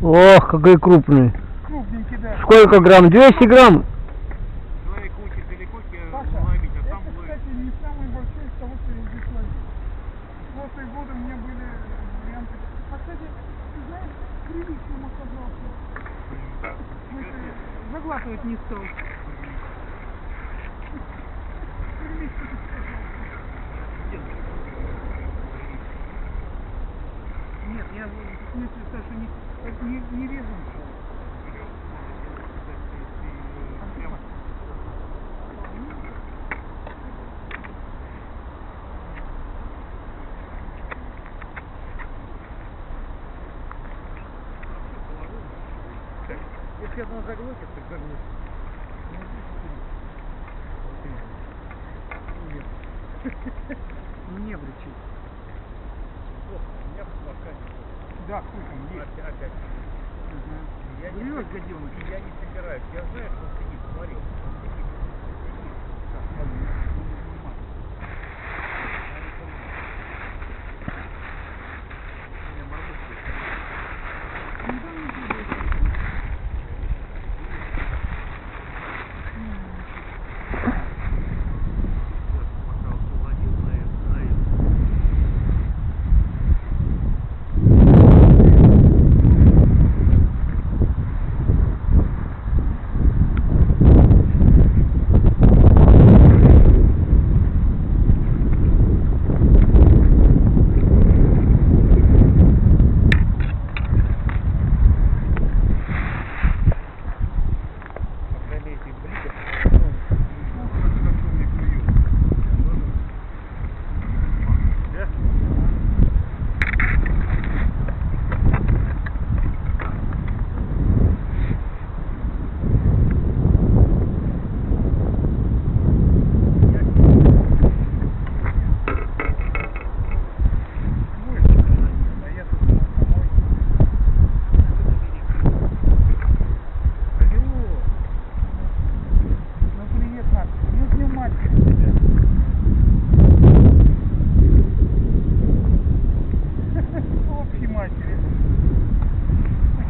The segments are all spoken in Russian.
Ох, какой крупный. Крупненький, да. Сколько грамм? 200 грамм? Человек учит далеко Паша, ловить, а это, там ловит. кстати, не самый большой из того, что я здесь ловил. В прошлые годы у меня были варианты. А, кстати, ты знаешь, приличным оказался. В смысле, заглатывать не стал. Приличным оказался. Нет, я в смысле, Саша, не резан стал. Если одно заглотит, так заглотит. Не бричит. Да, хуй там есть. Опять. Я не Врешь, гаденыш. Я не собираюсь. Я знаю, что он сидит, смотрел. Он сидит.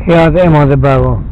Я отойму забаву.